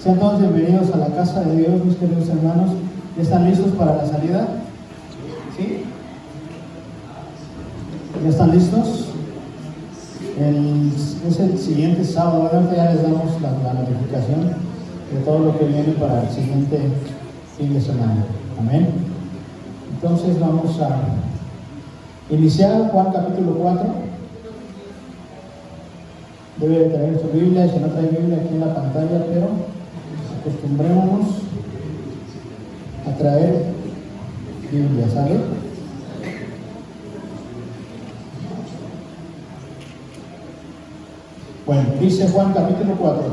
Sean todos bienvenidos a la casa de Dios, mis queridos hermanos. ¿Ya están listos para la salida? ¿Sí? ¿Ya están listos? Es el siguiente sábado. Ahora ya les damos la notificación de todo lo que viene para el siguiente fin de semana. Amén. Entonces vamos a iniciar Juan capítulo 4. Debe de traer su Biblia, y si no trae Biblia aquí en la pantalla, pero acostumbrémonos a traer Biblia, ¿sale? Bueno, dice Juan capítulo 4.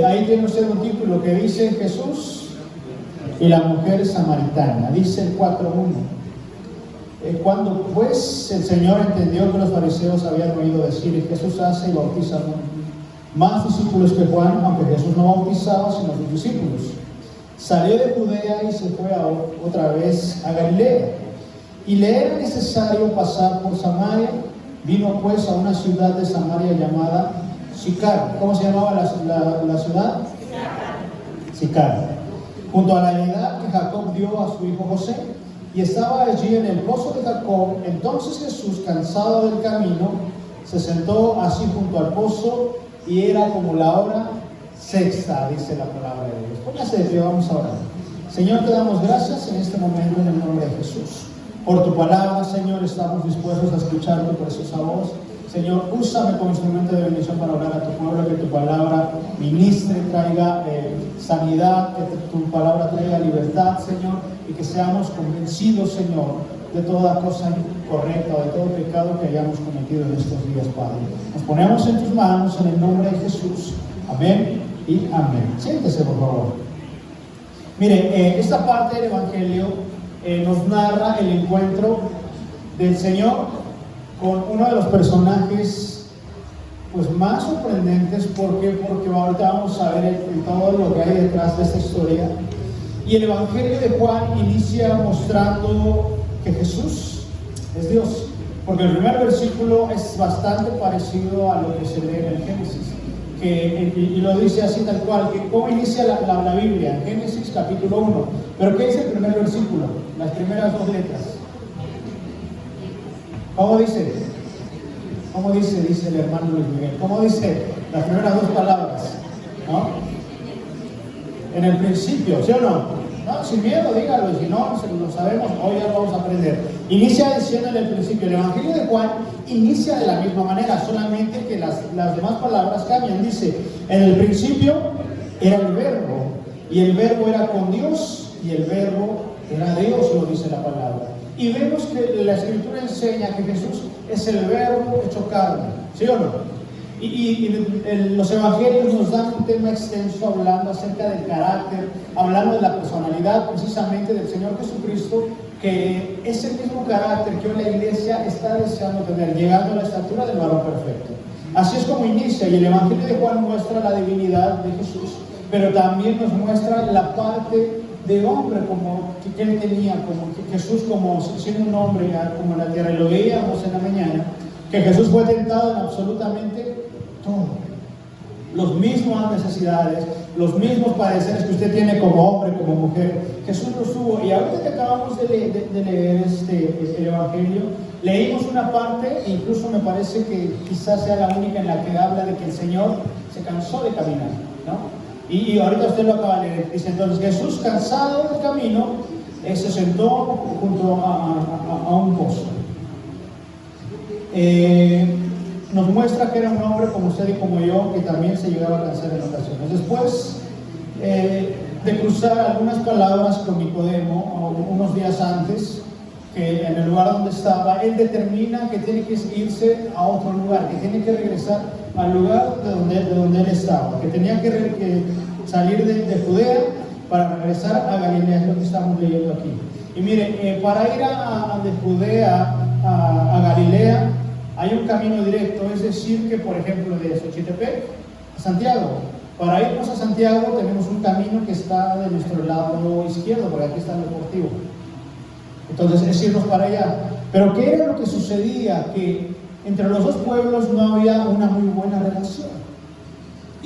Ahí tiene usted un título que dice Jesús y la mujer samaritana. Dice el 4:1. Cuando pues el Señor entendió que los fariseos habían oído decir: Jesús hace y bautiza más discípulos que Juan, aunque Jesús no bautizaba sino sus discípulos, salió de Judea y se fue otra vez a Galilea. Y le era necesario pasar por Samaria. Vino pues a una ciudad de Samaria llamada Sicar. ¿Cómo se llamaba la ciudad? Sicar. Junto a la heredad que Jacob dio a su hijo José. Y estaba allí en el pozo de Jacob. Entonces Jesús, cansado del camino, se sentó así junto al pozo, y era como la hora sexta, dice la palabra de Dios. Póngase de pie, vamos a orar. Señor, te damos gracias en este momento en el nombre de Jesús. Por tu palabra, Señor, estamos dispuestos a escuchar tu preciosa voz. Señor, úsame como instrumento de bendición para hablar a tu pueblo, que tu palabra ministre, traiga sanidad, que tu palabra traiga libertad, Señor, y que seamos convencidos, Señor, de toda cosa incorrecta o de todo pecado que hayamos cometido en estos días, Padre. Nos ponemos en tus manos en el nombre de Jesús. Amén y amén. Siéntese, por favor. Mire, esta parte del Evangelio nos narra el encuentro del Señor con uno de los personajes pues más sorprendentes. Porque ahorita vamos a ver todo lo que hay detrás de esta historia. Y el Evangelio de Juan inicia mostrando que Jesús es Dios, porque el primer versículo es bastante parecido a lo que se lee en el Génesis, y lo dice así tal cual, que cómo inicia la Biblia, en Génesis capítulo 1. Pero ¿qué dice el primer versículo? Las primeras dos letras. ¿Cómo dice? ¿Cómo dice? Dice el hermano Luis Miguel. ¿Cómo dice las primeras dos palabras? ¿No? En el principio, ¿sí o no? No, sin miedo, dígalo, y si no, lo sabemos, hoy ya lo vamos a aprender. Inicia diciendo en el principio. El Evangelio de Juan inicia de la misma manera, solamente que las demás palabras cambian. Dice: en el principio era el verbo, y el verbo era con Dios, y el verbo era Dios, lo dice la palabra. Y vemos que la Escritura enseña que Jesús es el verbo hecho carne, ¿sí o no? Y los evangelios nos dan un tema extenso hablando acerca del carácter, hablando de la personalidad precisamente del Señor Jesucristo, que es el mismo carácter que hoy la iglesia está deseando tener, llegando a la estatura del varón perfecto. Así es como inicia, y el Evangelio de Juan muestra la divinidad de Jesús, pero también nos muestra la parte de hombre como que él tenía, como que Jesús, como siendo un hombre como en la tierra. Y lo veíamos en la mañana, que Jesús fue tentado en absolutamente todo. Los mismas necesidades, los mismos padeceres que usted tiene como hombre, como mujer, Jesús los tuvo. Y ahorita que acabamos de leer el Evangelio, leímos una parte, e incluso me parece que quizás sea la única en la que habla de que el Señor se cansó de caminar, ¿no? Y ahorita usted lo acaba de leer. Dice entonces: Jesús, cansado del camino, se sentó junto a un pozo. Nos muestra que era un hombre como usted y como yo, que también se llegaba a cansar en ocasiones. Después de cruzar algunas palabras con Nicodemo, unos días antes, que en el lugar donde estaba, él determina que tiene que irse a otro lugar, que tiene que regresar al lugar de donde él estaba, que tenía que salir de Judea para regresar a Galilea. Es lo que estamos leyendo aquí. Y mire, para ir de Judea a Galilea hay un camino directo, es decir, que por ejemplo de Xochitepec a Santiago, para irnos a Santiago tenemos un camino que está de nuestro lado izquierdo, porque aquí está el Deportivo. Entonces es irnos para allá. Pero ¿qué era lo que sucedía? Que entre los dos pueblos no había una muy buena relación.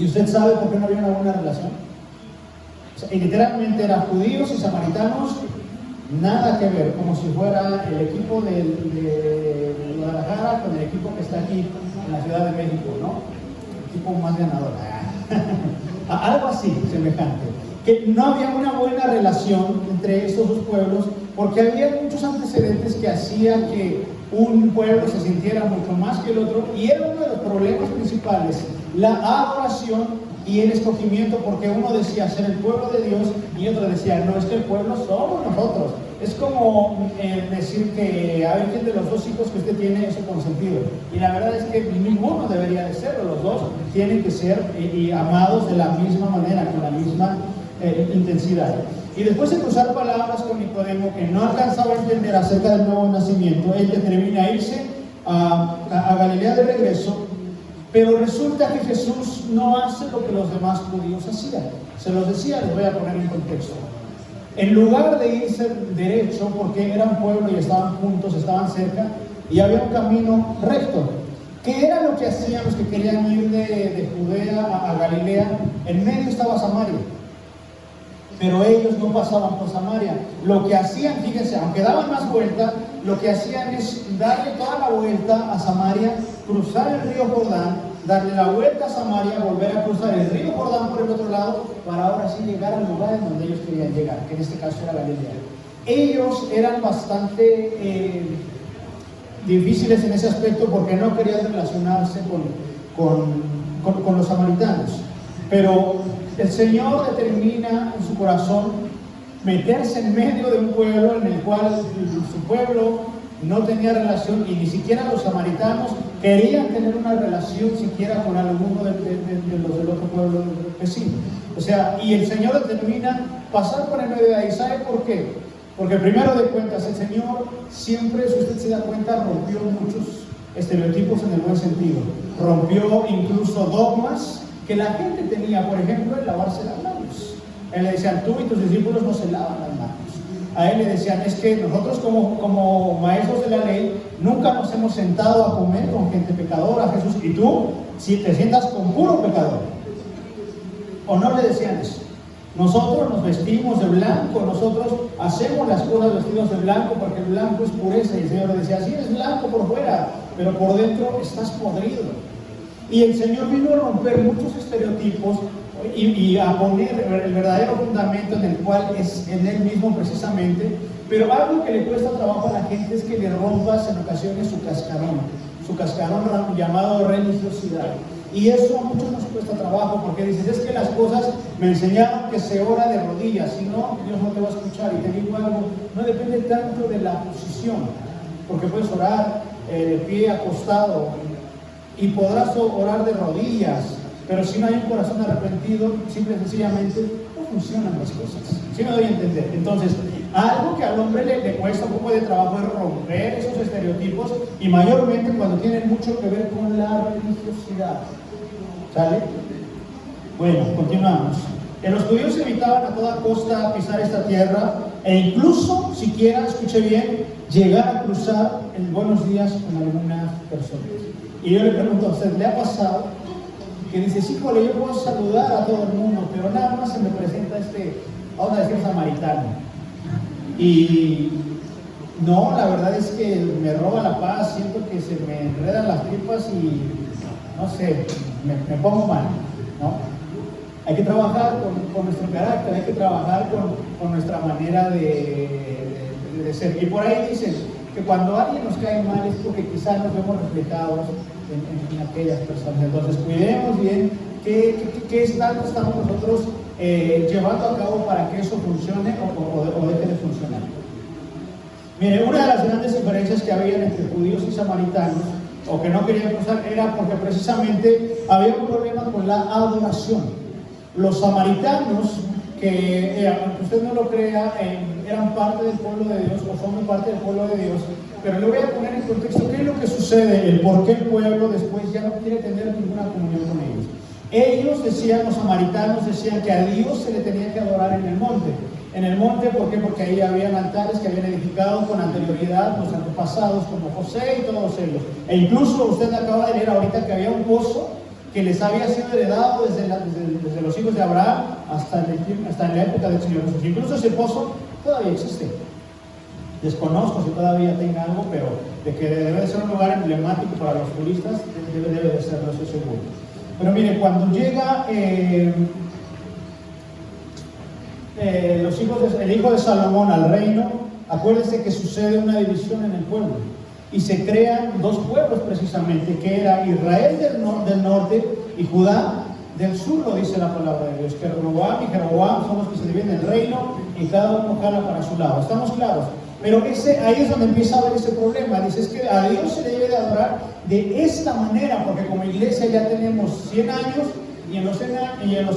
¿Y usted sabe por qué no había una buena relación? O sea, y literalmente eran judíos y samaritanos, nada que ver, como si fuera el equipo de Guadalajara con el equipo que está aquí en la Ciudad de México, ¿no? El equipo más ganador. Algo así, semejante. Que no había una buena relación entre estos dos pueblos, porque había muchos antecedentes que hacían que un pueblo se sintiera mucho más que el otro, y era uno de los problemas principales, la adoración y el escogimiento, porque uno decía ser el pueblo de Dios y otro decía, no, es que el pueblo somos nosotros. Es como decir que a ver quién de los dos hijos que usted tiene es su consentido, y la verdad es que ninguno debería de serlo. Los dos tienen que ser amados de la misma manera, con la misma intensidad. Y después de cruzar palabras con Nicodemo, que no alcanzaba a entender acerca del nuevo nacimiento, él determina irse a Galilea de regreso. Pero resulta que Jesús no hace lo que los demás judíos hacían. Se los decía, les voy a poner en contexto. En lugar de irse derecho, porque era un pueblo y estaban juntos, estaban cerca, y había un camino recto. ¿Qué era lo que hacían los que querían ir de Judea a Galilea? En medio estaba Samaria. Pero ellos no pasaban por Samaria. Lo que hacían, fíjense, aunque daban más vuelta, lo que hacían es darle toda la vuelta a Samaria, cruzar el río Jordán, darle la vuelta a Samaria, volver a cruzar el río Jordán por el otro lado, para ahora sí llegar al lugar en donde ellos querían llegar, que en este caso era Galilea. Ellos eran bastante difíciles en ese aspecto, porque no querían relacionarse con los samaritanos. Pero el Señor determina en su corazón meterse en medio de un pueblo en el cual su pueblo no tenía relación, y ni siquiera los samaritanos querían tener una relación siquiera con alguno de los del otro pueblo vecino. O sea, y el Señor determina pasar por el medio de ahí. ¿Sabe por qué? Porque primero de cuentas, el Señor siempre, si usted se da cuenta, rompió muchos estereotipos en el buen sentido. Rompió incluso dogmas que la gente tenía, por ejemplo, el lavarse las manos. Él le decían, tú y tus discípulos no se lavan las manos. A él le decían, es que nosotros como maestros de la ley nunca nos hemos sentado a comer con gente pecadora, Jesús, y tú si te sientas con puro pecador. ¿O no le decían eso? Nosotros nos vestimos de blanco, nosotros hacemos las cosas vestidos de blanco porque el blanco es pureza, y el Señor le decía, sí, eres blanco por fuera, pero por dentro estás podrido. Y el Señor vino a romper muchos estereotipos y a poner el verdadero fundamento en el cual es en Él mismo precisamente. Pero algo que le cuesta trabajo a la gente es que le rompas en ocasiones su cascarón llamado religiosidad. Y eso a muchos nos cuesta trabajo, porque dices, es que las cosas me enseñaron que se ora de rodillas, si no, Dios no te va a escuchar. Y te digo algo, no depende tanto de la posición, porque puedes orar de pie acostado y podrás orar de rodillas, pero si no hay un corazón arrepentido, simple y sencillamente no funcionan las cosas. ¿Sí me doy a entender? Entonces, algo que al hombre le cuesta un poco de trabajo es romper esos estereotipos, y mayormente cuando tienen mucho que ver con la religiosidad. ¿Sale? Bueno, continuamos. Los judíos evitaban a toda costa pisar esta tierra, e incluso, siquiera, escuche bien, llegar a cruzar en buenos días con algunas personas. Y yo le pregunto a usted, ¿le ha pasado que dices, híjole, yo puedo saludar a todo el mundo, pero nada más se me presenta vamos a decir, samaritano? Y no, la verdad es que me roba la paz, siento que se me enredan las tripas y, no sé, me pongo mal, ¿no? Hay que trabajar con nuestro carácter, hay que trabajar con nuestra manera de ser. Y por ahí dicen que cuando alguien nos cae mal es porque quizás nos vemos reflejados en aquellas personas. Entonces, cuidemos bien qué estamos nosotros llevando a cabo para que eso funcione o deje de funcionar. Mire, una de las grandes diferencias que había entre judíos y samaritanos, o que no querían cruzar, era porque precisamente había un problema con la adoración. Los samaritanos, que aunque usted no lo crea, eran parte del pueblo de Dios, o son parte del pueblo de Dios, pero le voy a poner en contexto qué es lo que sucede, el por qué el pueblo después ya no quiere tener ninguna comunión con ellos. Ellos decían, los samaritanos decían que a Dios se le tenía que adorar en el monte. En el monte, ¿por qué? Porque ahí habían altares que habían edificado con anterioridad los antepasados, como José y todos ellos. E incluso usted acaba de leer ahorita que había un pozo que les había sido heredado desde los hijos de Abraham hasta en la época del Señor Jesús. Incluso ese pozo todavía existe. Desconozco si todavía tenga algo, pero de que debe de ser un lugar emblemático para los turistas, debe de ser, no estoy seguro. Pero mire, cuando llega el hijo de Salomón al reino, acuérdense que sucede una división en el pueblo y se crean dos pueblos precisamente, que era Israel del norte y Judá del sur, lo dice la palabra de Dios, que Roboam y Jeroboam son los que se dividen el reino y cada uno jala para su lado. ¿Estamos claros? Pero ahí es donde empieza a haber ese problema. Dice, es que a Dios se le debe de adorar de esta manera, porque como iglesia ya tenemos 100 años y en los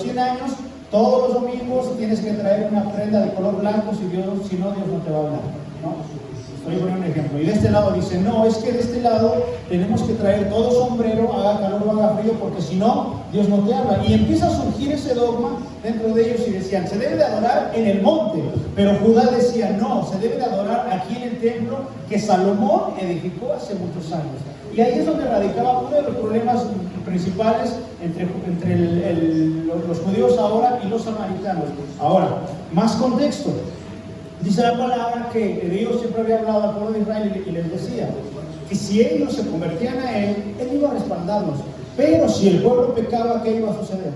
100 años todos los domingos tienes que traer una prenda de color blanco, si no, Dios no te va a hablar, ¿no? Estoy poniendo un ejemplo. Y de este lado dice, no, es que de este lado tenemos que traer todo sombrero, haga calor o haga frío, porque si no, Dios no te habla. Y empieza a surgir ese dogma dentro de ellos y decían, se debe de adorar en el monte. Pero Judá decía, no, se debe de adorar aquí en el templo que Salomón edificó hace muchos años. Y ahí es donde radicaba uno de los problemas principales entre los judíos ahora y los samaritanos. Ahora, más contexto. Dice la palabra que Dios siempre había hablado al pueblo de Israel y les decía que si ellos se convertían a Él iba a respaldarlos. Pero si el pueblo pecaba, ¿qué iba a suceder?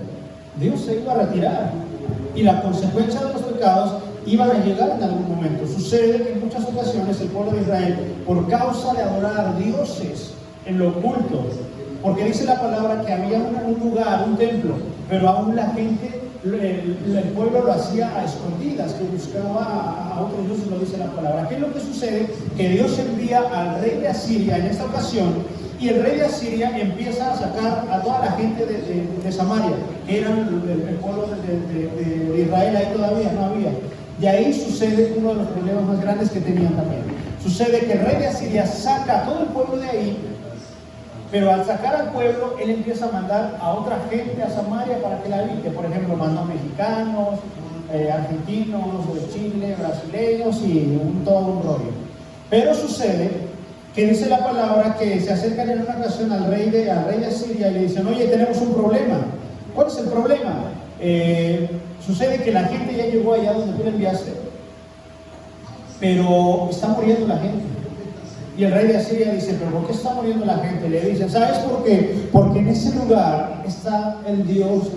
Dios se iba a retirar y la consecuencia de los pecados iban a llegar en algún momento. Sucede que en muchas ocasiones el pueblo de Israel, por causa de adorar dioses en lo oculto, porque dice la palabra que había un lugar, un templo, pero aún la gente, el pueblo lo hacía a escondidas, que buscaba a otros dioses, lo dice la palabra. ¿Qué es lo que sucede? Que Dios envía al rey de Asiria en esta ocasión, y el rey de Asiria empieza a sacar a toda la gente de Samaria, que eran el pueblo de Israel. Ahí todavía no había. Y ahí sucede uno de los problemas más grandes que tenían también. Sucede que el rey de Asiria saca a todo el pueblo de ahí, pero al sacar al pueblo, él empieza a mandar a otra gente a Samaria para que la habite. Por ejemplo, mandó mexicanos, argentinos, de Chile, brasileños y todo un rollo. Pero sucede que dice la palabra que se acercan en una ocasión al rey de Asiria y le dicen, oye, tenemos un problema. ¿Cuál es el problema? Sucede que la gente ya llegó allá donde tú le enviaste, pero está muriendo la gente. Y el rey de Asiria dice, ¿pero por qué está muriendo la gente? Le dicen, ¿sabes por qué? Porque en ese lugar está el Dios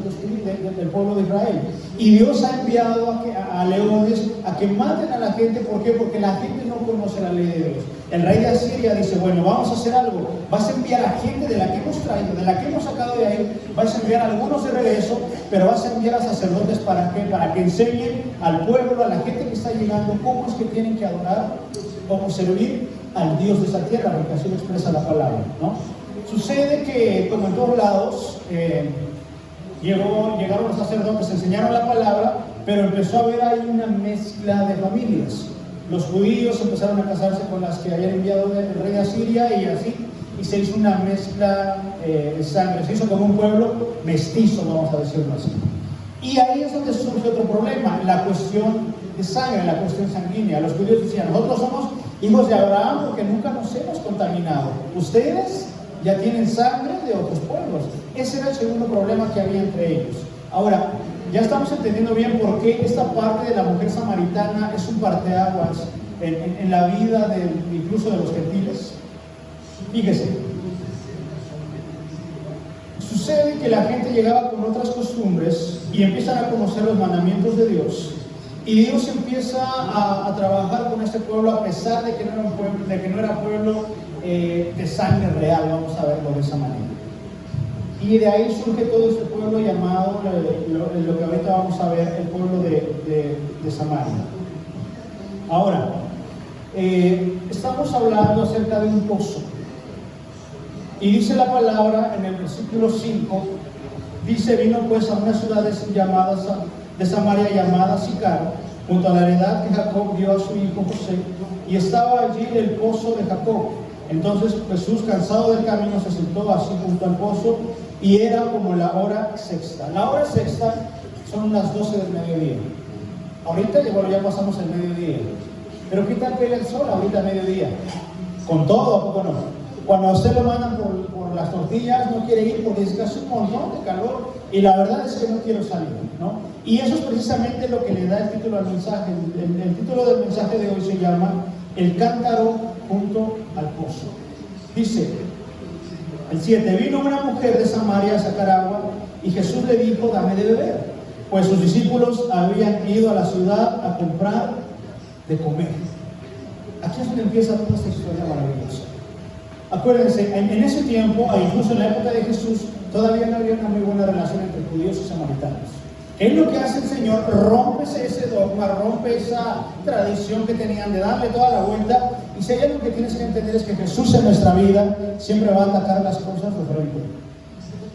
del pueblo de Israel. Y Dios ha enviado a leones a que maten a la gente. ¿Por qué? Porque la gente no conoce la ley de Dios. El rey de Asiria dice, bueno, vamos a hacer algo. Vas a enviar a gente de la que hemos traído, de la que hemos sacado de ahí. Vas a enviar a algunos de regreso, pero vas a enviar a sacerdotes ¿para qué? Para que enseñen al pueblo, a la gente que está llegando, cómo es que tienen que adorar, cómo servir al Dios de esa tierra, porque así lo expresa la palabra, ¿no? Sucede que, como en todos lados, llegaron los sacerdotes, enseñaron la palabra, pero empezó a haber ahí una mezcla de familias. Los judíos empezaron a casarse con las que habían enviado el rey de Asiria y así, y se hizo una mezcla de sangre, se hizo como un pueblo mestizo, vamos a decirlo así. Y ahí es donde surge otro problema, la cuestión de sangre, la cuestión sanguínea. Los judíos decían, nosotros somos hijos de Abraham porque nunca nos hemos contaminado. Ustedes ya tienen sangre de otros pueblos. Ese era el segundo problema que había entre ellos. Ahora, ya estamos entendiendo bien por qué esta parte de la mujer samaritana es un parteaguas en la vida incluso de los gentiles. Fíjese, sucede que la gente llegaba con otras costumbres y empiezan a conocer los mandamientos de Dios. Y Dios empieza a trabajar con este pueblo a pesar de que no era pueblo de sangre real, vamos a verlo de esa manera. Y de ahí surge todo este pueblo llamado, lo que ahorita vamos a ver, el pueblo de Samaria. Ahora, estamos hablando acerca de un pozo. Y dice la palabra en el versículo 5, dice, vino pues a una ciudad de Samaria llamada Sicar, junto a la heredad que Jacob dio a su hijo José, y estaba allí el pozo de Jacob. Entonces Jesús, cansado del camino, se sentó así junto al pozo, y era como la hora sexta. La hora sexta son las 12 del mediodía. Ahorita, bueno, ya pasamos el mediodía. Pero ¿qué tal pega el sol ahorita a mediodía? Con todo, ¿a poco no? Cuando a usted lo mandan por las tortillas, no quiere ir porque dice que hace un montón de calor y la verdad es que no quiero salir, ¿no? Y eso es precisamente lo que le da el título al mensaje. El título del mensaje de hoy se llama El cántaro junto al pozo. Dice el 7: vino una mujer de Samaria a sacar agua y Jesús le dijo: dame de beber, pues sus discípulos habían ido a la ciudad a comprar de comer. Aquí es donde empieza toda esta historia maravillosa. Acuérdense, en ese tiempo, incluso en la época de Jesús, todavía no había una muy buena relación entre judíos y samaritanos. Es lo que hace el Señor: rompe ese dogma, rompe esa tradición que tenían de darle toda la vuelta. Y si hay algo que tienes que entender es que Jesús en nuestra vida siempre va a atacar las cosas de frente.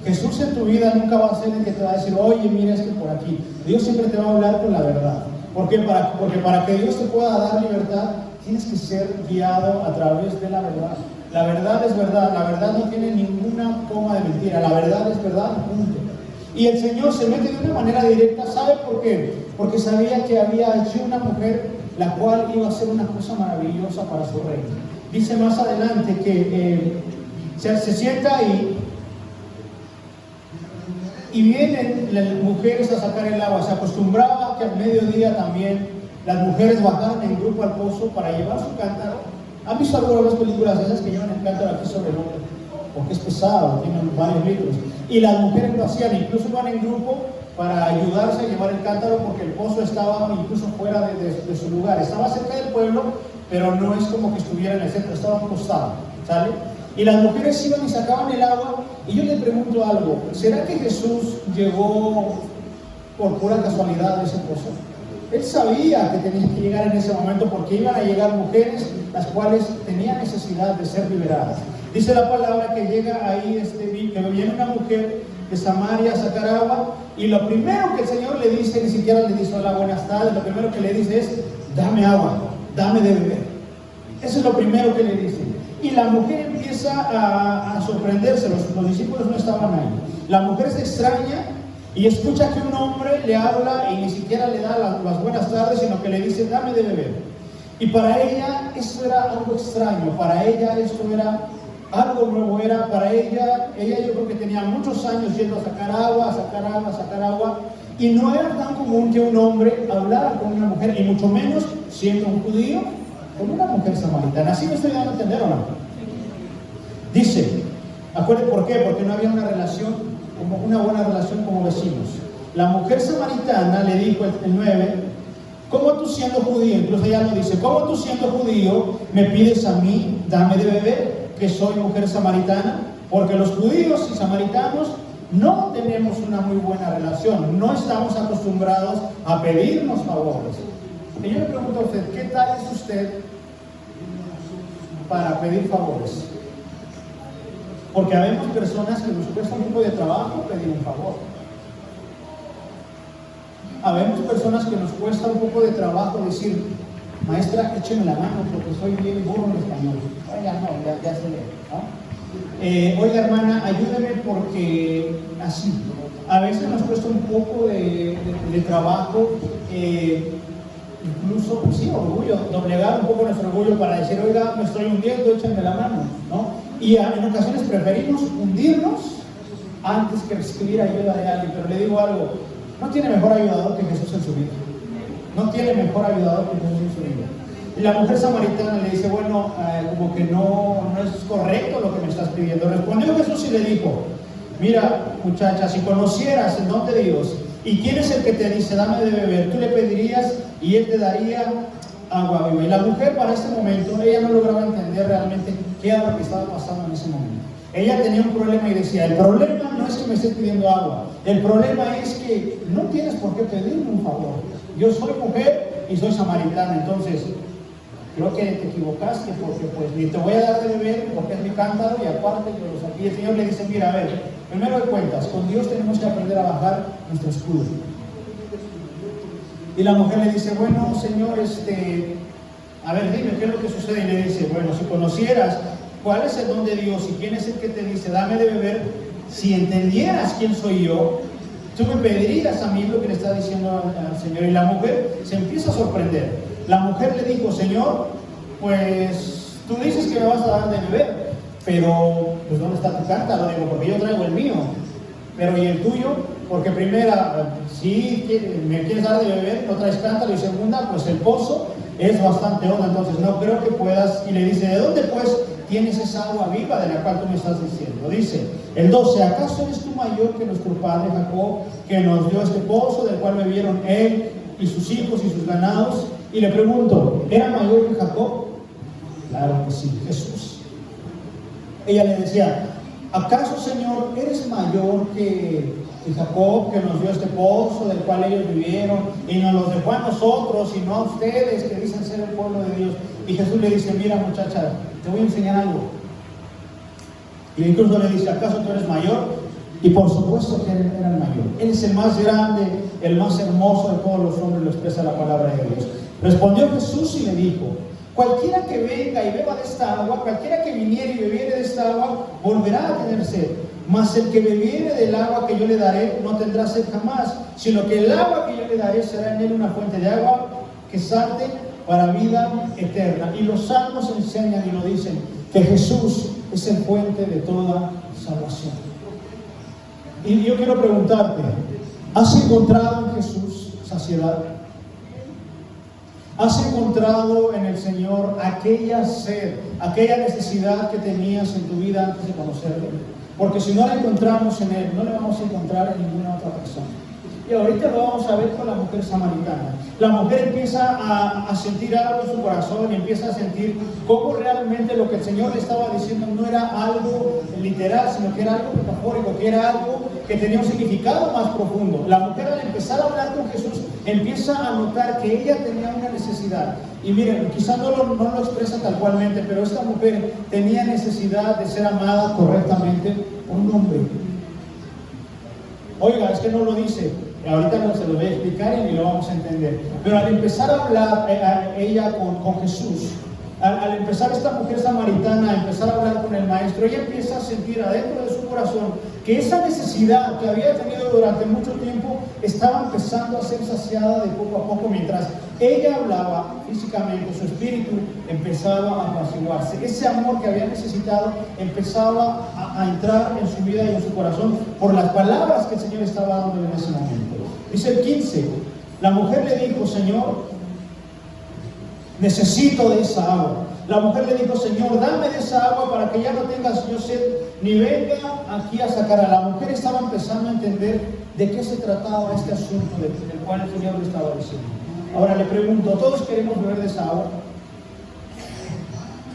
Jesús en tu vida nunca va a ser el que te va a decir: oye, mira, es que por aquí. Dios siempre te va a hablar con la verdad. ¿Por qué? Porque para que Dios te pueda dar libertad, tienes que ser guiado a través de la verdad. La verdad es verdad, la verdad no tiene ninguna coma de mentira, la verdad es verdad, punto. Y el Señor se mete de una manera directa. ¿Sabe por qué? Porque sabía que había allí una mujer la cual iba a hacer una cosa maravillosa para su reino. Dice más adelante que se sienta ahí y vienen las mujeres a sacar el agua. Se acostumbraba que al mediodía también las mujeres bajaran en grupo al pozo para llevar su cántaro. ¿Han visto algunas de las películas esas que llevan el cántaro aquí sobre el hombro? Porque es pesado, tienen varios litros. Y las mujeres lo hacían, incluso van en grupo para ayudarse a llevar el cántaro, porque el pozo estaba incluso fuera de su lugar. Estaba cerca del pueblo, pero no es como que estuviera en el centro, estaba a un costado, ¿sale? Y las mujeres iban y sacaban el agua. Y yo le pregunto algo: ¿será que Jesús llegó por pura casualidad a ese pozo? Él sabía que tenía que llegar en ese momento, porque iban a llegar mujeres las cuales tenían necesidad de ser liberadas. Dice la palabra que llega ahí, que viene una mujer de Samaria a sacar agua, y lo primero que el Señor le dice, ni siquiera le dice hola, buenas tardes, lo primero que le dice es: dame agua, dame de beber. Eso es lo primero que le dice. Y la mujer empieza a sorprenderse, los discípulos no estaban ahí. La mujer se extraña y escucha que un hombre le habla y ni siquiera le da las buenas tardes, sino que le dice: dame de beber. Y para ella esto era algo extraño, para ella esto era algo nuevo, era para ella yo creo que tenía muchos años yendo a sacar agua, sacar agua, y no era tan común que un hombre hablara con una mujer, y mucho menos siendo un judío, con una mujer samaritana. ¿Así me estoy dando a entender o no? Dice, acuérdense, ¿por qué? Porque no había una relación, como una buena relación como vecinos. La mujer samaritana le dijo, el 9, ¿cómo tú siendo judío? Incluso ella lo dice: ¿cómo tú siendo judío me pides a mí, dame de beber, que soy mujer samaritana? Porque los judíos y samaritanos no tenemos una muy buena relación, no estamos acostumbrados a pedirnos favores. Y yo le pregunto a usted: ¿qué tal es usted para pedir favores? Porque habemos personas que nos cuesta un poco de trabajo pedir un favor. Habemos personas que nos cuesta un poco de trabajo decir: maestra, écheme la mano porque soy bien burro en español. Oiga, no, ya se lee, ¿no? Oiga, hermana, ayúdeme porque así. A veces nos cuesta un poco de trabajo, incluso, sí, orgullo, doblegar un poco nuestro orgullo para decir: oiga, me estoy hundiendo, échenme la mano, ¿no? Y en ocasiones preferimos hundirnos antes que recibir ayuda de alguien. Pero le digo algo: no tiene mejor ayudador que Jesús en su vida. No tiene mejor ayudador que Jesús en su vida. Y la mujer samaritana le dice: bueno, como que no es correcto lo que me estás pidiendo. Respondió Jesús y le dijo: mira, muchacha, si conocieras el don de Dios y quién es el que te dice dame de beber, tú le pedirías y él te daría agua viva. Y la mujer, para ese momento, ella no lograba entender realmente qué era lo que estaba pasando en ese momento. Ella tenía un problema y decía: el problema no es que me estés pidiendo agua, el problema es que no tienes por qué pedirme un favor. Yo soy mujer y soy samaritana, entonces creo que te equivocaste, porque pues ni te voy a dar de beber porque es mi cántaro, y aparte pues aquí el Señor le dice: mira, a ver, primero de cuentas, con Dios tenemos que aprender a bajar nuestro escudo. Y la mujer le dice: bueno, Señor, a ver, dime, ¿qué es lo que sucede? Y le dice: bueno, si conocieras cuál es el don de Dios y quién es el que te dice dame de beber, si entendieras quién soy yo, tú me pedirías a mí lo que le está diciendo al Señor. Y la mujer se empieza a sorprender. La mujer le dijo: Señor, pues tú dices que me vas a dar de beber, pero pues ¿dónde está tu cántaro? Digo, porque yo traigo el mío, pero ¿y el tuyo? Porque primera, si me quieres dar de beber, no traes cántaro, y segunda, pues el pozo es bastante hondo, entonces no creo que puedas. Y le dice, ¿de dónde pues tienes esa agua viva de la cual tú me estás diciendo? Dice el 12, ¿acaso eres tú mayor que nuestro padre Jacob, que nos dio este pozo del cual bebieron él y sus hijos y sus ganados? Y le pregunto, ¿era mayor que Jacob? Claro que sí, Jesús. Ella le decía, ¿acaso, Señor, eres mayor que Jacob, que nos dio este pozo del cual ellos vivieron y nos los dejó a nosotros y no a ustedes que dicen ser el pueblo de Dios? Y Jesús le dice, mira muchacha, te voy a enseñar algo. Y incluso le dice, ¿acaso tú eres mayor? Y por supuesto que él era el mayor. Él es el más grande, el más hermoso de todos los hombres, lo expresa la palabra de Dios. Respondió Jesús y le dijo, cualquiera que venga y beba de esta agua, cualquiera que viniere y bebiere de esta agua, volverá a tener sed. Mas el que bebiere del agua que yo le daré no tendrá sed jamás, sino que el agua que yo le daré será en él una fuente de agua que salte para vida eterna. Y los salmos enseñan y lo dicen, que Jesús es el fuente de toda salvación. Y yo quiero preguntarte, ¿has encontrado en Jesús saciedad? ¿Has encontrado en el Señor aquella sed, aquella necesidad que tenías en tu vida antes de conocerlo? Porque si no la encontramos en Él, no la vamos a encontrar en ninguna otra persona. Y ahorita lo vamos a ver con la mujer samaritana. La mujer empieza a sentir algo en su corazón y empieza a sentir cómo realmente lo que el Señor le estaba diciendo no era algo literal, sino que era algo metafórico, que era algo que tenía un significado más profundo. La mujer, al empezar a hablar con Jesús, empieza a notar que ella tenía una necesidad. Y miren, quizás no lo expresa tal cualmente, pero esta mujer tenía necesidad de ser amada correctamente por un hombre. Oiga, es que no lo dice. Ahorita no se lo voy a explicar y lo vamos a entender. Pero al empezar a hablar ella con Jesús, al empezar esta mujer samaritana a empezar a hablar con el maestro, ella empieza a sentir adentro de su corazón que esa necesidad que había tenido durante mucho tiempo estaba empezando a ser saciada de poco a poco. Mientras ella hablaba físicamente, su espíritu empezaba a apaciguarse. Ese amor que había necesitado empezaba a entrar en su vida y en su corazón por las palabras que el Señor estaba dando en ese momento. Dice el 15, la mujer le dijo, Señor, necesito de esa agua. La mujer le dijo, Señor, dame de esa agua para que ya no tengas yo sed, ni venga aquí a sacarla. La mujer estaba empezando a entender de qué se trataba este asunto del cual el Señor le estaba diciendo. Ahora le pregunto, ¿todos queremos beber de esa agua?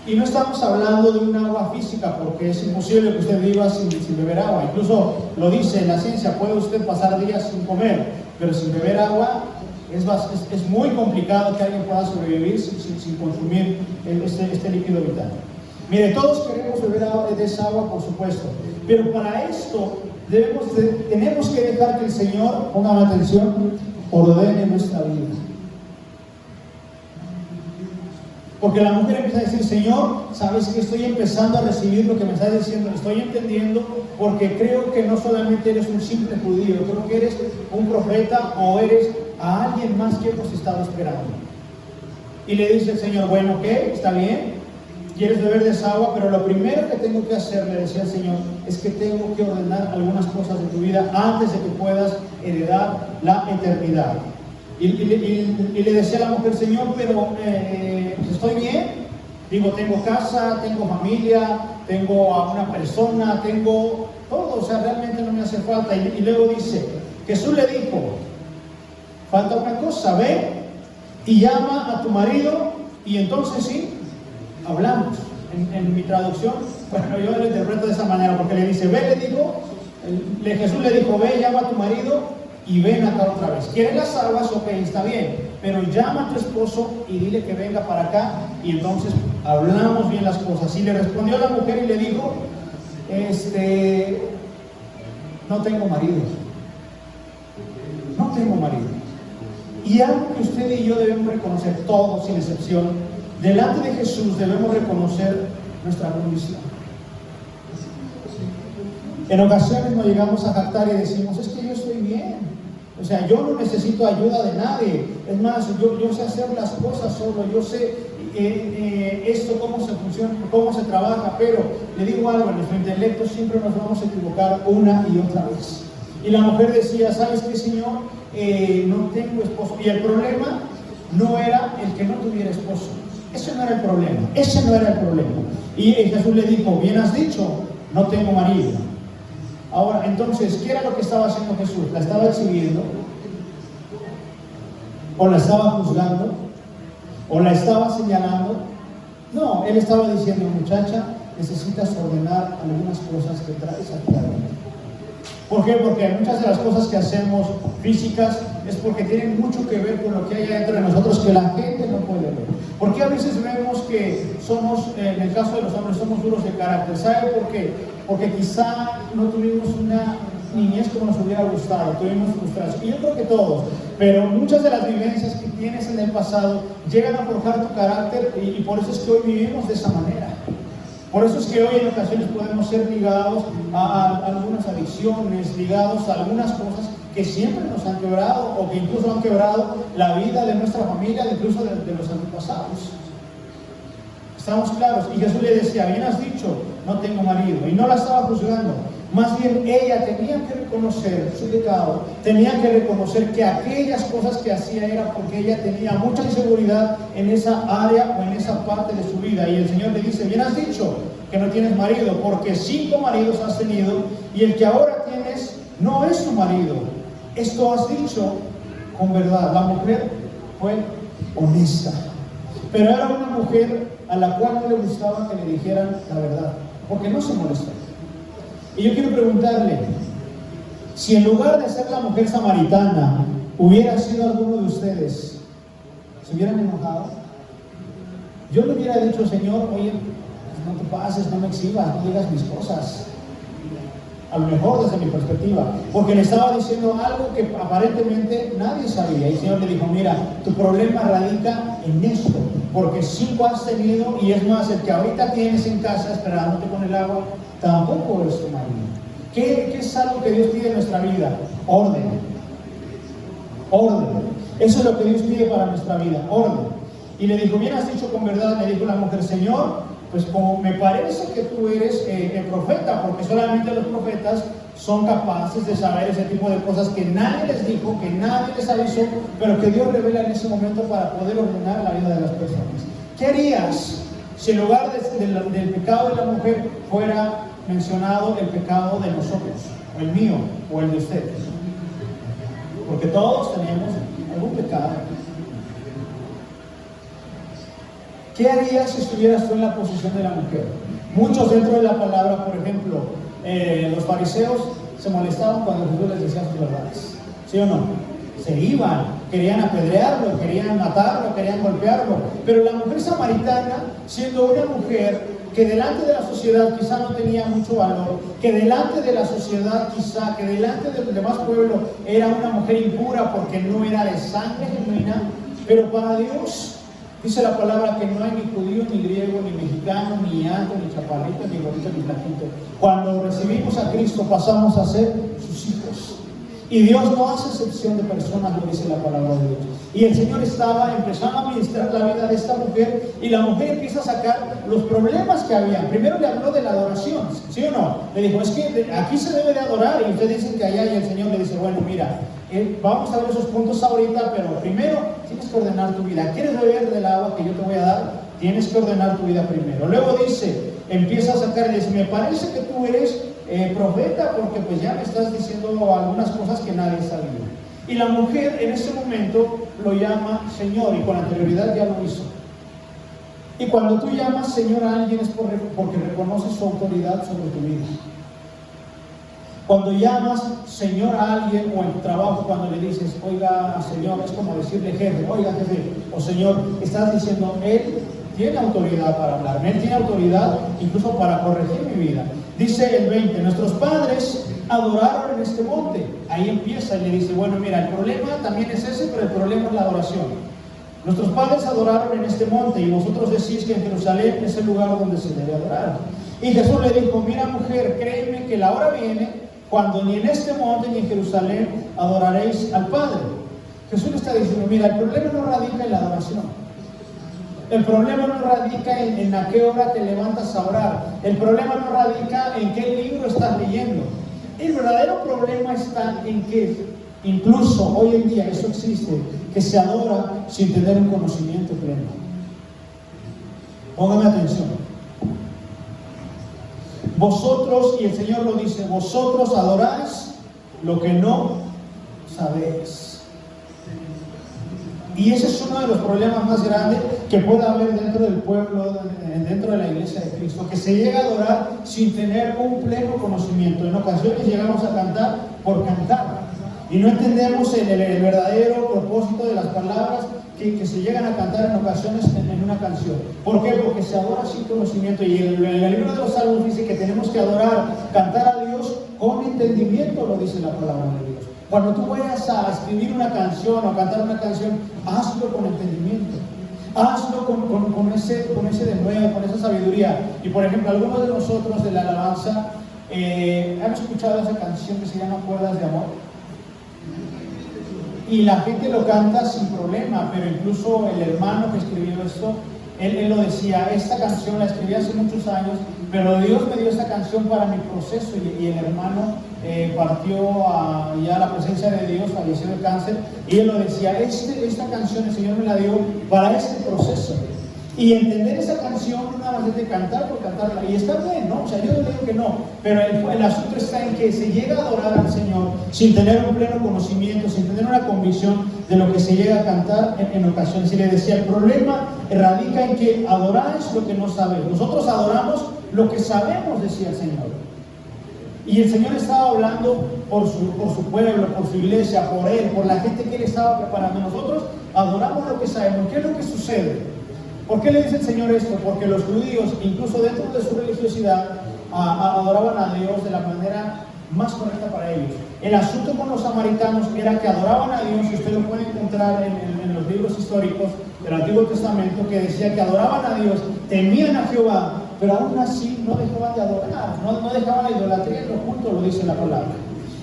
Y no estamos hablando de un agua física, porque es imposible que usted viva sin beber agua. Incluso lo dice la ciencia, puede usted pasar días sin comer, pero sin beber agua es muy complicado que alguien pueda sobrevivir sin consumir este líquido vital. Mire, todos queremos beber de esa agua, por supuesto, pero para esto tenemos que dejar que el Señor, póngame atención, ordene nuestra vida. Porque la mujer empieza a decir, Señor, sabes que estoy empezando a recibir lo que me estás diciendo, estoy entendiendo, porque creo que no solamente eres un simple judío, creo que eres un profeta o eres a alguien más que hemos estado esperando. Y le dice el Señor, bueno, ¿qué? Está bien, quieres beber de esa agua, pero lo primero que tengo que hacer, le decía el Señor, es que tengo que ordenar algunas cosas de tu vida antes de que puedas heredar la eternidad. Y le decía a la mujer, Señor, pero pues estoy bien, digo, tengo casa, tengo familia, tengo a una persona, tengo todo, o sea, realmente no me hace falta. Y luego dice, Jesús le dijo, falta una cosa, ve y llama a tu marido, y entonces sí, hablamos. En mi traducción, bueno, yo lo interpreto de esa manera, porque le dice, ve, Jesús le dijo, ve, llama a tu marido y ven acá otra vez. ¿Quieren las aguas? Ok, está bien, pero llama a tu esposo y dile que venga para acá, y entonces hablamos bien las cosas. Y le respondió la mujer y le dijo, no tengo marido. No tengo marido. Y algo que usted y yo debemos reconocer, todos sin excepción, delante de Jesús debemos reconocer nuestra condición. En ocasiones nos llegamos a jactar y decimos, es que yo estoy bien. O sea, yo no necesito ayuda de nadie. Es más, yo sé hacer las cosas solo, yo sé. esto cómo se funciona, cómo se trabaja, pero le digo algo, en nuestro intelecto siempre nos vamos a equivocar una y otra vez. Y la mujer decía, ¿sabes qué, Señor? No tengo esposo. Y el problema no era el que no tuviera esposo. Ese no era el problema. Ese no era el problema. Y Jesús le dijo, bien has dicho, no tengo marido. Ahora, entonces, ¿qué era lo que estaba haciendo Jesús? ¿La estaba exhibiendo? ¿O la estaba juzgando? ¿O la estaba señalando? No, él estaba diciendo, muchacha, necesitas ordenar algunas cosas que traes aquí adentro. ¿Por qué? Porque muchas de las cosas que hacemos físicas es porque tienen mucho que ver con lo que hay adentro de nosotros que la gente no puede ver. Porque a veces vemos que somos, en el caso de los hombres, somos duros de carácter. ¿Sabe por qué? Porque quizá no tuvimos una niñez como nos hubiera gustado, tuvimos frustración. Y yo creo que todos, pero muchas de las vivencias que tienes en el pasado llegan a forjar tu carácter y por eso es que hoy vivimos de esa manera. Por eso es que hoy en ocasiones podemos ser ligados a algunas adicciones, ligados a algunas cosas que siempre nos han quebrado o que incluso han quebrado la vida de nuestra familia, incluso de los antepasados. Estamos claros. Y Jesús le decía, bien has dicho, no tengo marido. Y no la estaba juzgando. Más bien ella tenía que reconocer su pecado, tenía que reconocer que aquellas cosas que hacía era porque ella tenía mucha inseguridad en esa área o en esa parte de su vida. Y el Señor le dice, bien has dicho que no tienes marido, porque 5 maridos has tenido y el que ahora tienes no es tu marido. Esto has dicho con verdad. La mujer fue honesta, pero era una mujer a la cual no le gustaba que le dijeran la verdad, porque no se molestó. Y yo quiero preguntarle, si en lugar de ser la mujer samaritana hubiera sido alguno de ustedes, ¿se hubieran enojado? Yo le hubiera dicho, Señor, oye, no te pases, no me exhibas, no digas mis cosas. A lo mejor desde mi perspectiva, porque le estaba diciendo algo que aparentemente nadie sabía. Y el Señor le dijo, mira, tu problema radica en esto, porque 5 has tenido, y es más, el que ahorita tienes en casa esperándote con el agua, tampoco es tu marido. ¿Qué es algo que Dios pide en nuestra vida? Orden. Orden. Eso es lo que Dios pide para nuestra vida, orden. Y le dijo, bien has dicho con verdad, le dijo la mujer, Señor, pues como me parece que tú eres el profeta, porque solamente los profetas son capaces de saber ese tipo de cosas que nadie les dijo, que nadie les avisó, pero que Dios revela en ese momento para poder ordenar la vida de las personas. ¿Qué harías si en lugar del pecado de la mujer fuera mencionado el pecado de nosotros, o el mío, o el de ustedes? Porque todos tenemos algún pecado. ¿Qué harías si estuvieras tú en la posición de la mujer? Muchos dentro de la palabra, por ejemplo, los fariseos se molestaban cuando Jesús les decía sus verdades. ¿Sí o no? Se iban, querían apedrearlo, querían matarlo, querían golpearlo. Pero la mujer samaritana, siendo una mujer que delante de la sociedad quizá no tenía mucho valor, que delante de la sociedad quizá, que delante del demás pueblo era una mujer impura porque no era de sangre genuina, pero para Dios dice la palabra que no hay ni judío, ni griego, ni mexicano, ni alto, ni chaparrito, ni gordito, ni flaquito. Cuando recibimos a Cristo pasamos a ser sus hijos. Y Dios no hace excepción de personas, lo dice la palabra de Dios. Y el Señor estaba empezando a ministrar la vida de esta mujer, y la mujer empieza a sacar los problemas que había. Primero le habló de la adoración, ¿sí o no? Le dijo, es que aquí se debe de adorar, y ustedes dicen que allá, y el Señor le dice, bueno, mira, vamos a ver esos puntos ahorita, pero primero tienes que ordenar tu vida. ¿Quieres beber del agua que yo te voy a dar? Tienes que ordenar tu vida primero. Luego dice, empieza a sacar y dice, me parece que tú eres profeta, porque pues ya me estás diciendo algunas cosas que nadie sabía. Y la mujer en ese momento lo llama Señor, y con anterioridad ya lo hizo. Y cuando tú llamas Señor a alguien es porque reconoces su autoridad sobre tu vida. Cuando llamas Señor a alguien, o en tu trabajo, cuando le dices, oiga Señor, es como decirle jefe, oiga jefe, o Señor, estás diciendo, Él tiene autoridad para hablarme, Él tiene autoridad incluso para corregir mi vida. Dice el 20, nuestros padres adoraron en este monte. Ahí empieza y le dice, bueno, mira, el problema también es ese, pero el problema es la adoración. Nuestros padres adoraron en este monte, y vosotros decís que en Jerusalén es el lugar donde se debe adorar. Y Jesús le dijo, mira mujer, créeme que la hora viene cuando ni en este monte ni en Jerusalén adoraréis al Padre. Jesús le está diciendo, mira, el problema no radica en la adoración. El problema no radica en a qué hora te levantas a orar. El problema no radica en qué libro estás leyendo. El verdadero problema está en que, incluso hoy en día, eso existe, que se adora sin tener un conocimiento pleno. Póngame atención. Vosotros, y el Señor lo dice, vosotros adoráis lo que no sabéis. Y ese es uno de los problemas más grandes que puede haber dentro del pueblo, dentro de la iglesia de Cristo, que se llega a adorar sin tener un pleno conocimiento. En ocasiones llegamos a cantar por cantar y no entendemos el verdadero propósito de las palabras que se llegan a cantar en ocasiones en una canción. ¿Por qué? Porque se adora sin conocimiento, y en el libro de los Salmos dice que tenemos que adorar, cantar a Dios con entendimiento, lo dice la palabra de Dios. Cuando tú vayas a escribir una canción o cantar una canción, hazlo con entendimiento, hazlo con ese denuedo, con esa sabiduría. Y por ejemplo, algunos de nosotros de la alabanza han escuchado esa canción que se llama Cuerdas de Amor, y la gente lo canta sin problema, pero incluso el hermano que escribió esto, él lo decía, esta canción la escribí hace muchos años, pero Dios me dio esta canción para mi proceso, y el hermano partió ya a la presencia de Dios, falleció de cáncer, y él lo decía, esta canción el Señor me la dio para este proceso. Y entender esa canción no nada más es de cantar por cantarla, y está bien, ¿no? O sea, yo no digo que no, pero el asunto está en que se llega a adorar al Señor sin tener un pleno conocimiento, sin tener una convicción de lo que se llega a cantar en ocasiones. Y le decía, el problema radica en que adoráis lo que no sabéis. Nosotros adoramos lo que sabemos, decía el Señor. Y el Señor estaba hablando por su pueblo, por su iglesia, por Él, por la gente que Él estaba preparando. Nosotros adoramos lo que sabemos. ¿Qué es lo que sucede? ¿Por qué le dice el Señor esto? Porque los judíos, incluso dentro de su religiosidad, adoraban a Dios de la manera más correcta para ellos. El asunto con los samaritanos era que adoraban a Dios, y usted lo puede encontrar en los libros históricos del Antiguo Testamento, que decía que adoraban a Dios, temían a Jehová, pero aún así no dejaban de adorar, no dejaban la idolatría en lo oculto, lo dice la palabra.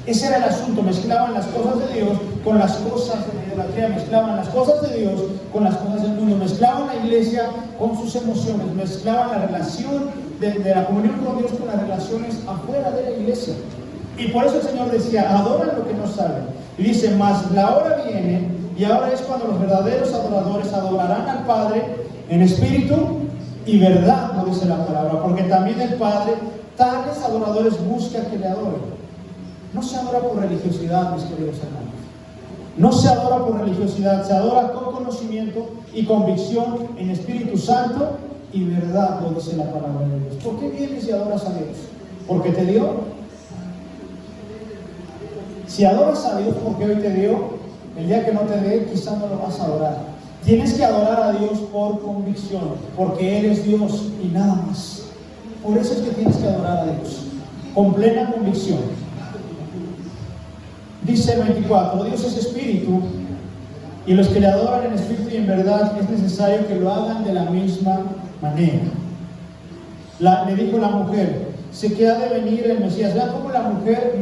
Ese era el asunto, mezclaban las cosas de Dios con las cosas de la idolatría, mezclaban las cosas de Dios con las cosas del mundo, mezclaban la iglesia con sus emociones, mezclaban la relación de la comunión con Dios con las relaciones afuera de la iglesia. Y por eso el Señor decía, adoran lo que no saben. Y dice, mas la hora viene, y ahora es cuando los verdaderos adoradores adorarán al Padre en espíritu y verdad, no dice la palabra, porque también el Padre tales adoradores busca que le adoren. No se adora por religiosidad, mis queridos hermanos. No se adora por religiosidad, se adora con conocimiento y convicción en Espíritu Santo y verdad, lo dice la palabra de Dios. ¿Por qué vienes y adoras a Dios? ¿Porque te dio? Si adoras a Dios porque hoy te dio, el día que no te dé, quizás no lo vas a adorar. Tienes que adorar a Dios por convicción, porque Él es Dios y nada más. Por eso es que tienes que adorar a Dios, con plena convicción. Dice el 24, Dios es espíritu, y los que le adoran en espíritu y en verdad es necesario que lo hagan de la misma manera. Le dijo la mujer, sé que ha de venir el Mesías. Vean cómo la mujer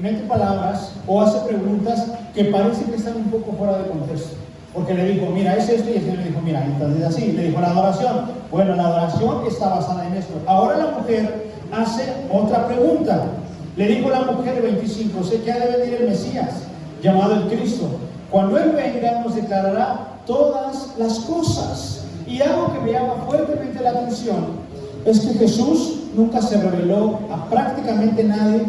mete palabras o hace preguntas que parece que están un poco fuera de contexto. Porque le dijo, mira, es esto, y el Señor le dijo, mira, entonces así. Le dijo, la adoración. Bueno, la adoración está basada en esto. Ahora la mujer hace otra pregunta. Le dijo la mujer, 25, sé que ha de venir el Mesías, llamado el Cristo. Cuando Él venga, nos declarará todas las cosas. Y algo que me llama fuertemente la atención es que Jesús nunca se reveló a prácticamente nadie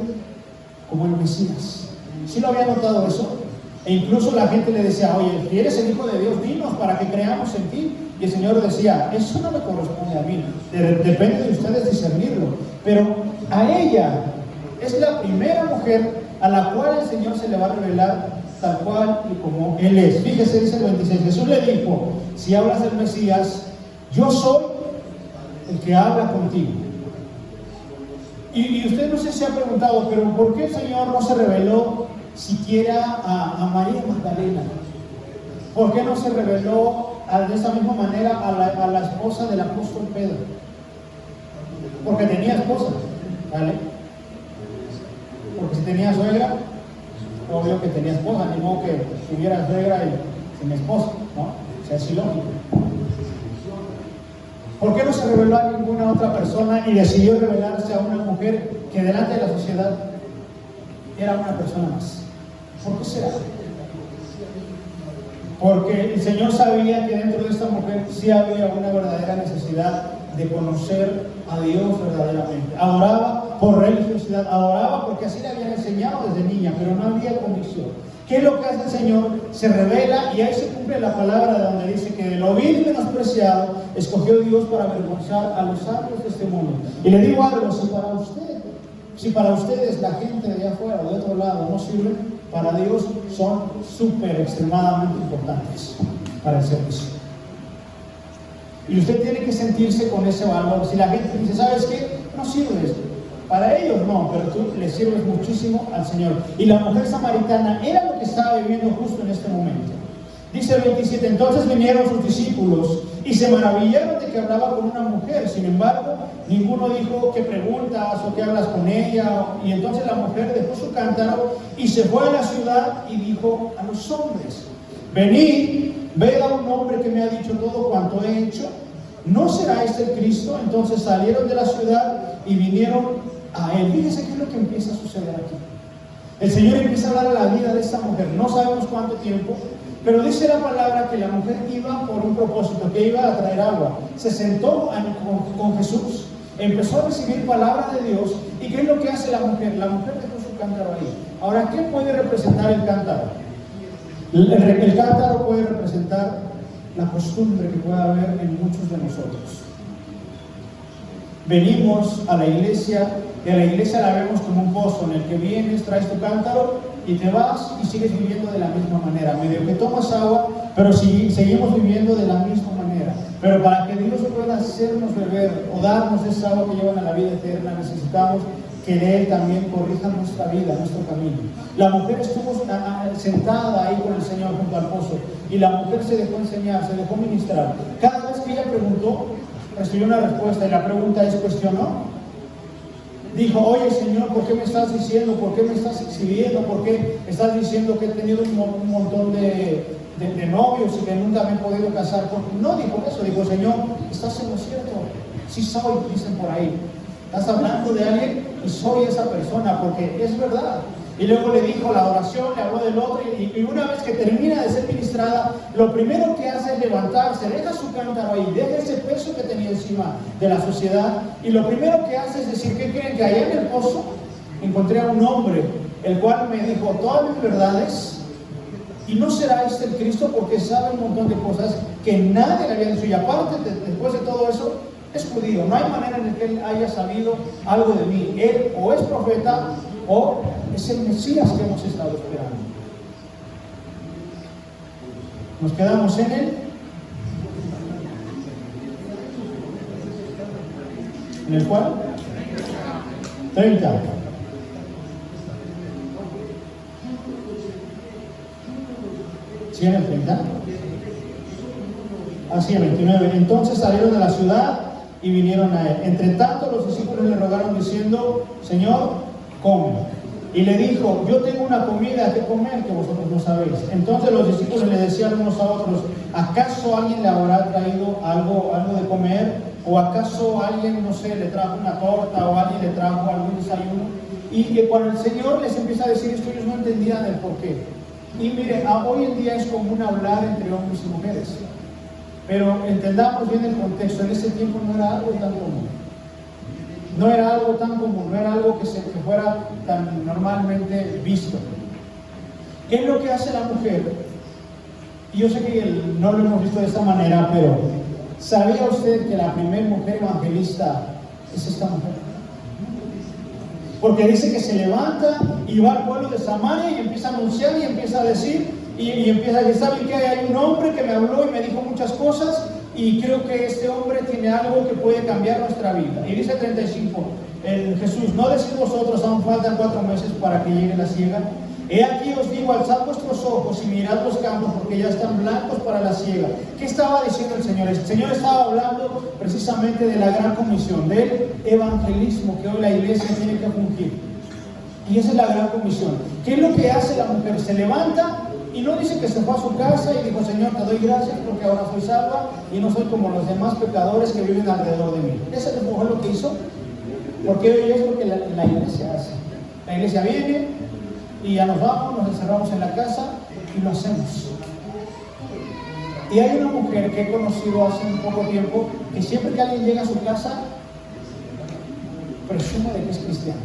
como el Mesías. ¿Sí lo había notado eso? E incluso la gente le decía, oye, si eres el Hijo de Dios, dinos para que creamos en ti. Y el Señor decía, eso no me corresponde a mí, depende de ustedes discernirlo. Pero a ella es la primera mujer a la cual el Señor se le va a revelar tal cual y como Él es. Fíjese, dice el 26, Jesús le dijo, si hablas del Mesías, yo soy el que habla contigo. Y usted no sé si se ha preguntado, pero ¿por qué el Señor no se reveló siquiera a María Magdalena? ¿Por qué no se reveló de esa misma manera a la esposa del apóstol Pedro? Porque tenía esposa, ¿vale? Porque si tenía suegra, obvio que tenía esposa, ni modo que tuviera suegra y sin esposa, ¿no? O sea, es ilógico. ¿Por qué no se reveló a ninguna otra persona y decidió revelarse a una mujer que delante de la sociedad era una persona más? ¿Por qué será? Porque el Señor sabía que dentro de esta mujer sí había una verdadera necesidad de conocer a Dios verdaderamente. Adoraba por religiosidad, adoraba porque así le habían enseñado desde niña, pero no había convicción. ¿Qué es lo que hace el Señor? Se revela y ahí se cumple la palabra de donde dice que de lo vil y menospreciado escogió Dios para avergonzar a los sabios de este mundo. Y le digo algo, si para ustedes la gente de allá afuera o de otro lado no sirve, para Dios son súper extremadamente importantes para el servicio. Y usted tiene que sentirse con ese valor. Si la gente dice, ¿sabes qué? No sirve esto. Para ellos no, pero tú le sirves muchísimo al Señor. Y la mujer samaritana era lo que estaba viviendo justo en este momento. Dice el 27, entonces vinieron sus discípulos y se maravillaron de que hablaba con una mujer. Sin embargo, ninguno dijo, ¿qué preguntas o qué hablas con ella? Y entonces la mujer dejó su cántaro y se fue a la ciudad y dijo a los hombres, venid, ved a un hombre que me ha dicho todo cuanto he hecho. ¿No será este el Cristo? Entonces salieron de la ciudad y vinieron a él. Fíjense qué es lo que empieza a suceder aquí. El Señor empieza a hablar a la vida de esta mujer. No sabemos cuánto tiempo, pero dice la palabra que la mujer iba por un propósito, que iba a traer agua. Se sentó con Jesús, empezó a recibir palabra de Dios. ¿Y qué es lo que hace la mujer? La mujer dejó su cántaro ahí. Ahora, ¿qué puede representar el cántaro? El cántaro puede representar la costumbre que puede haber en muchos de nosotros. Venimos a la iglesia y a la iglesia la vemos como un pozo en el que vienes, traes tu cántaro y te vas y sigues viviendo de la misma manera. Medio que tomas agua, pero seguimos viviendo de la misma manera. Pero para que Dios pueda hacernos beber o darnos esa agua que llevan a la vida eterna, necesitamos que de Él también corrija nuestra vida, nuestro camino. La mujer estuvo sentada ahí con el Señor junto al pozo y la mujer se dejó enseñar, se dejó ministrar. Cada vez que ella preguntó, recibió una respuesta y la pregunta es, ¿cuestionó? Dijo, oye Señor, ¿por qué me estás diciendo? ¿Por qué me estás exhibiendo? ¿Por qué estás diciendo que he tenido un montón de novios y que nunca me he podido casar con? No dijo eso, dijo, Señor, estás en lo cierto. Sí soy, dicen por ahí. Estás hablando de alguien y soy esa persona, porque es verdad. Y luego le dijo la oración, le habló del otro, y una vez que termina de ser ministrada, lo primero que hace es levantarse, deja su cántaro ahí, deja ese peso que tenía encima de la sociedad, y lo primero que hace es decir, ¿qué creen? Que allá en el pozo encontré a un hombre, el cual me dijo todas mis verdades, y no será este el Cristo, porque sabe un montón de cosas que nadie le había dicho, y aparte, después de todo eso, es judío. No hay manera en la que él haya sabido algo de mí. Él o es profeta o es el Mesías que hemos estado esperando. Nos quedamos en él. ¿En el cual? 30. ¿Sí en el 30? Así en 29. Entonces salieron de la ciudad y vinieron a él. Entre tanto los discípulos le rogaron diciendo, Señor, come. Y le dijo, yo tengo una comida que comer que vosotros no sabéis. Entonces los discípulos le decían unos a otros, ¿acaso alguien le habrá traído algo de comer? ¿O acaso alguien, no sé, le trajo una torta o alguien le trajo algún desayuno? Y que cuando el Señor les empieza a decir esto, ellos no entendían el porqué. Y mire, hoy en día es común hablar entre hombres y mujeres. Pero entendamos bien el contexto, en ese tiempo no era algo tan común. No era algo tan común, no era algo que fuera tan normalmente visto. ¿Qué es lo que hace la mujer? Y yo sé que no lo hemos visto de esta manera, pero ¿sabía usted que la primera mujer evangelista es esta mujer? Porque dice que se levanta y va al pueblo de Samaria y empieza a anunciar y empieza a decir, y empieza a decir, ¿saben qué? Hay un hombre que me habló y me dijo muchas cosas, y creo que este hombre tiene algo que puede cambiar nuestra vida. Y dice 35, Jesús, ¿no decís vosotros, aún faltan 4 meses para que llegue la siega? He aquí os digo, alzad vuestros ojos y mirad los campos, porque ya están blancos para la siega. ¿Qué estaba diciendo el Señor? El Señor estaba hablando precisamente de la gran comisión, del evangelismo que hoy la iglesia tiene que fungir. Y esa es la gran comisión. ¿Qué es lo que hace la mujer? Se levanta Y no dice que se fue a su casa y dijo, Señor, te doy gracias porque ahora soy salva y no soy como los demás pecadores que viven alrededor de mí. Esa fue lo que hizo, porque hoy es lo que la iglesia hace. La iglesia viene y ya nos vamos, nos encerramos en la casa y lo hacemos. Y hay una mujer que he conocido hace un poco tiempo que siempre que alguien llega a su casa presume de que es cristiano.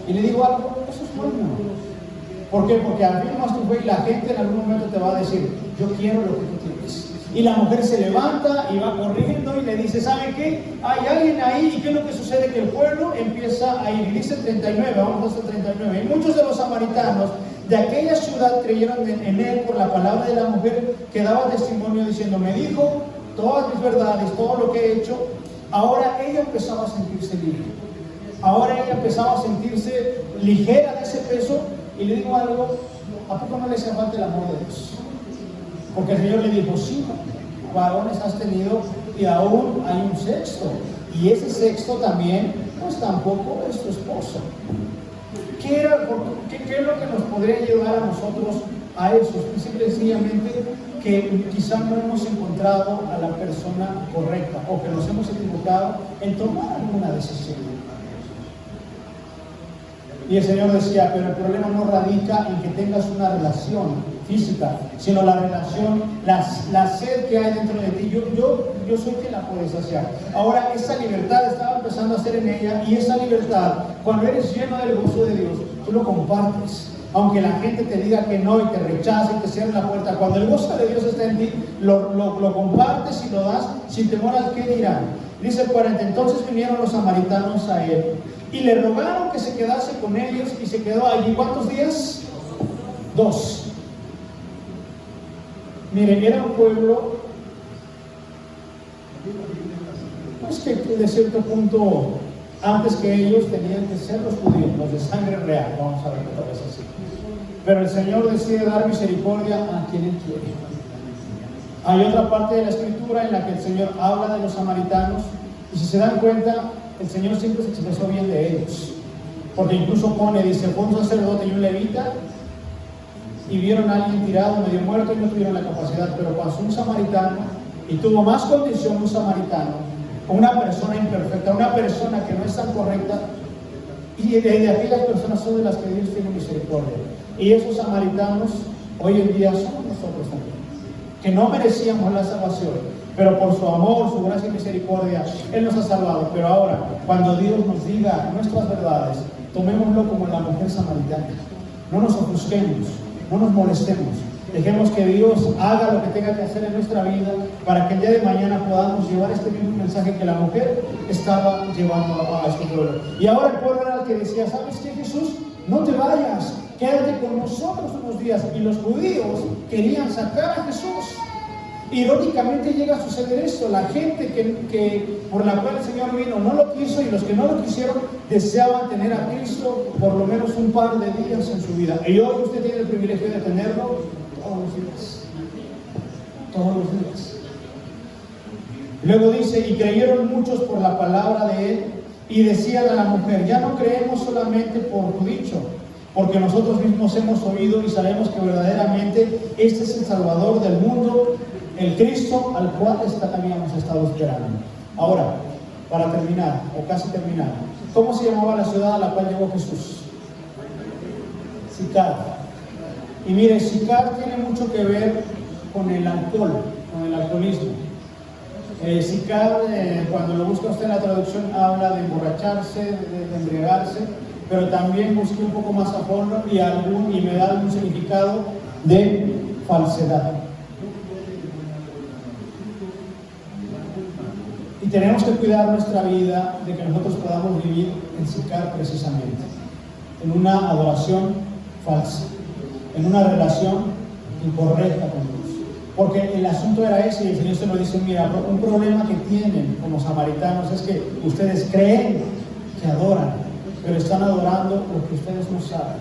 Y le digo algo, eso es bueno. ¿Por qué? Porque afirmas tu fe y la gente en algún momento te va a decir, yo quiero lo que tú tienes. Y la mujer se levanta y va corriendo y le dice, ¿sabe qué? Hay alguien ahí. ¿Y qué es lo que sucede? Que el pueblo empieza a ir. Y dice 39, vamos hasta 39. Y muchos de los samaritanos de aquella ciudad creyeron en él por la palabra de la mujer que daba testimonio diciendo, me dijo todas mis verdades, todo lo que he hecho. Ahora ella empezaba a sentirse libre. Ahora ella empezaba a sentirse ligera de ese peso. Y le digo algo, ¿a poco no le hacía falta el amor de Dios? Porque el Señor le dijo, sí, varones has tenido y aún hay un sexto. Y ese sexto también, pues tampoco es tu esposo. ¿Qué es lo que nos podría llevar a nosotros a eso? Simple y sencillamente que quizá no hemos encontrado a la persona correcta o que nos hemos equivocado en tomar alguna decisión. Y el Señor decía, pero el problema no radica en que tengas una relación física, sino la relación, la sed que hay dentro de ti. Yo soy quien la puede saciar. Ahora, esa libertad estaba empezando a ser en ella, y esa libertad, cuando eres lleno del gozo de Dios, tú lo compartes. Aunque la gente te diga que no y te rechace y te cierre la puerta, cuando el gozo de Dios está en ti, lo compartes y lo das sin temor al que dirán. Dice el 40, entonces vinieron los samaritanos a él y le rogaron que se quedase con ellos, y se quedó allí. ¿Cuántos días? 2. Miren, era un pueblo, pues que de cierto punto, antes que ellos tenían que ser los judíos, los de sangre real, vamos a ver otra vez así. Pero el Señor decide dar misericordia a quien Él quiere. Hay otra parte de la Escritura en la que el Señor habla de los samaritanos, y si se dan cuenta, el Señor siempre se expresó bien de ellos, porque incluso dice, fue un sacerdote y un levita, y vieron a alguien tirado, medio muerto, y no tuvieron la capacidad, pero pasó un samaritano, y tuvo más condición un samaritano, una persona imperfecta, una persona que no es tan correcta, y de aquellas personas son de las que Dios tiene misericordia. Y esos samaritanos hoy en día somos nosotros también, que no merecíamos la salvación, pero por su amor, su gracia y misericordia, Él nos ha salvado. Pero ahora, cuando Dios nos diga nuestras verdades, tomémoslo como la mujer samaritana. No nos ofusquemos, no nos molestemos. Dejemos que Dios haga lo que tenga que hacer en nuestra vida para que el día de mañana podamos llevar este mismo mensaje que la mujer estaba llevando a este pueblo. Y ahora el pueblo era el que decía, ¿sabes qué, Jesús? No te vayas, quédate con nosotros unos días. Y los judíos querían sacar a Jesús. Irónicamente llega a suceder esto. La gente que por la cual el Señor vino no lo quiso, y los que no lo quisieron deseaban tener a Cristo por lo menos un par de días en su vida. Y hoy usted tiene el privilegio de tenerlo todos los días. Todos los días. Luego dice, y creyeron muchos por la palabra de él, y decían a la mujer, ya no creemos solamente por tu dicho, porque nosotros mismos hemos oído y sabemos que verdaderamente este es el Salvador del mundo, el Cristo al cual habíamos estado esperando. Ahora, para terminar, o casi terminar, ¿cómo se llamaba la ciudad a la cual llegó Jesús? Sicar. Y mire, Sicar tiene mucho que ver con el alcohol, con el alcoholismo. Sicar, cuando lo busca usted en la traducción, habla de emborracharse, de embriagarse, pero también busqué un poco más a fondo y me da algún significado de falsedad. Y tenemos que cuidar nuestra vida de que nosotros podamos vivir en Sicar precisamente, en una adoración falsa, en una relación incorrecta con Dios. Porque el asunto era ese, y el Señor se lo dice, mira, un problema que tienen como samaritanos es que ustedes creen que adoran, pero están adorando lo que ustedes no saben.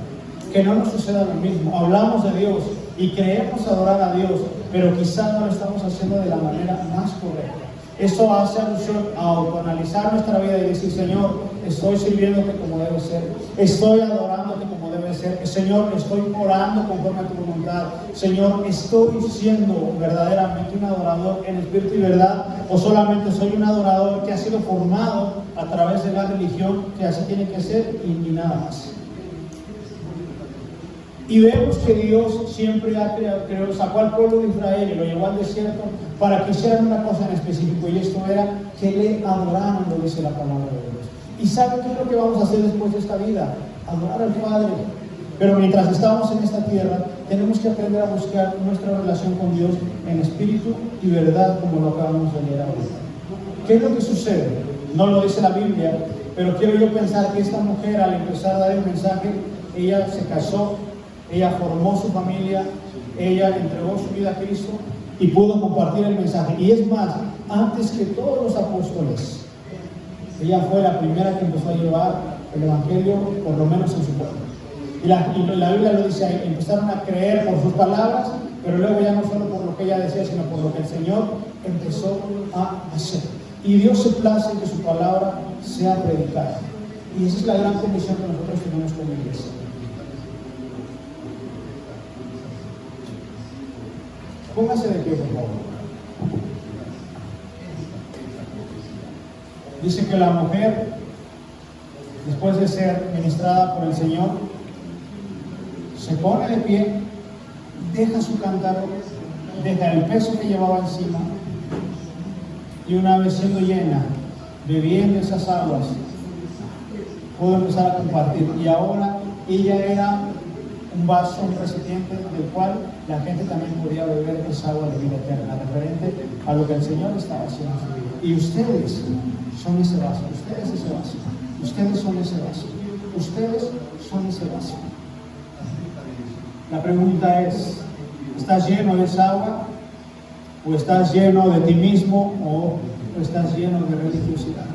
Que no nos suceda lo mismo. Hablamos de Dios y creemos adorar a Dios, pero quizás no lo estamos haciendo de la manera más correcta. Eso hace alusión a autoanalizar nuestra vida y decir, Señor, estoy sirviéndote como debe ser, estoy adorándote como debe ser, Señor, estoy orando conforme a tu voluntad. Señor, estoy siendo verdaderamente un adorador en espíritu y verdad, o solamente soy un adorador que ha sido formado a través de la religión, que así tiene que ser y nada más. Y vemos que Dios siempre sacó al pueblo de Israel y lo llevó al desierto para que hicieran una cosa en específico, y esto era que le adoraran, lo dice la palabra de Dios. ¿Y saben qué es lo que vamos a hacer después de esta vida? Adorar al Padre. Pero mientras estamos en esta tierra, tenemos que aprender a buscar nuestra relación con Dios en espíritu y verdad, como lo acabamos de leer ahorita. ¿Qué es lo que sucede? No lo dice la Biblia, pero quiero yo pensar que esta mujer, al empezar a dar el mensaje, ella se casó, ella formó su familia, ella entregó su vida a Cristo y pudo compartir el mensaje. Y es más, antes que todos los apóstoles, ella fue la primera que empezó a llevar el Evangelio, por lo menos en su pueblo. Y la Biblia lo dice ahí, empezaron a creer por sus palabras, pero luego ya no solo por lo que ella decía, sino por lo que el Señor empezó a hacer. Y Dios se place en que su palabra sea predicada. Y esa es la gran comisión que nosotros tenemos como iglesia. Póngase de pie, por favor. Dice que la mujer, después de ser ministrada por el Señor, se pone de pie, deja su cántaro, deja el peso que llevaba encima, y una vez siendo llena, bebiendo esas aguas, pudo empezar a compartir. Y ahora ella era un vaso, un recipiente del cual la gente también podía beber esa agua de vida eterna, referente a lo que el Señor estaba haciendo en su vida. Y ustedes son ese vaso, ustedes ese vaso, ustedes son ese vaso, ustedes son ese vaso. La pregunta es, ¿estás lleno de esa agua? ¿O estás lleno de ti mismo? ¿O estás lleno de religiosidad?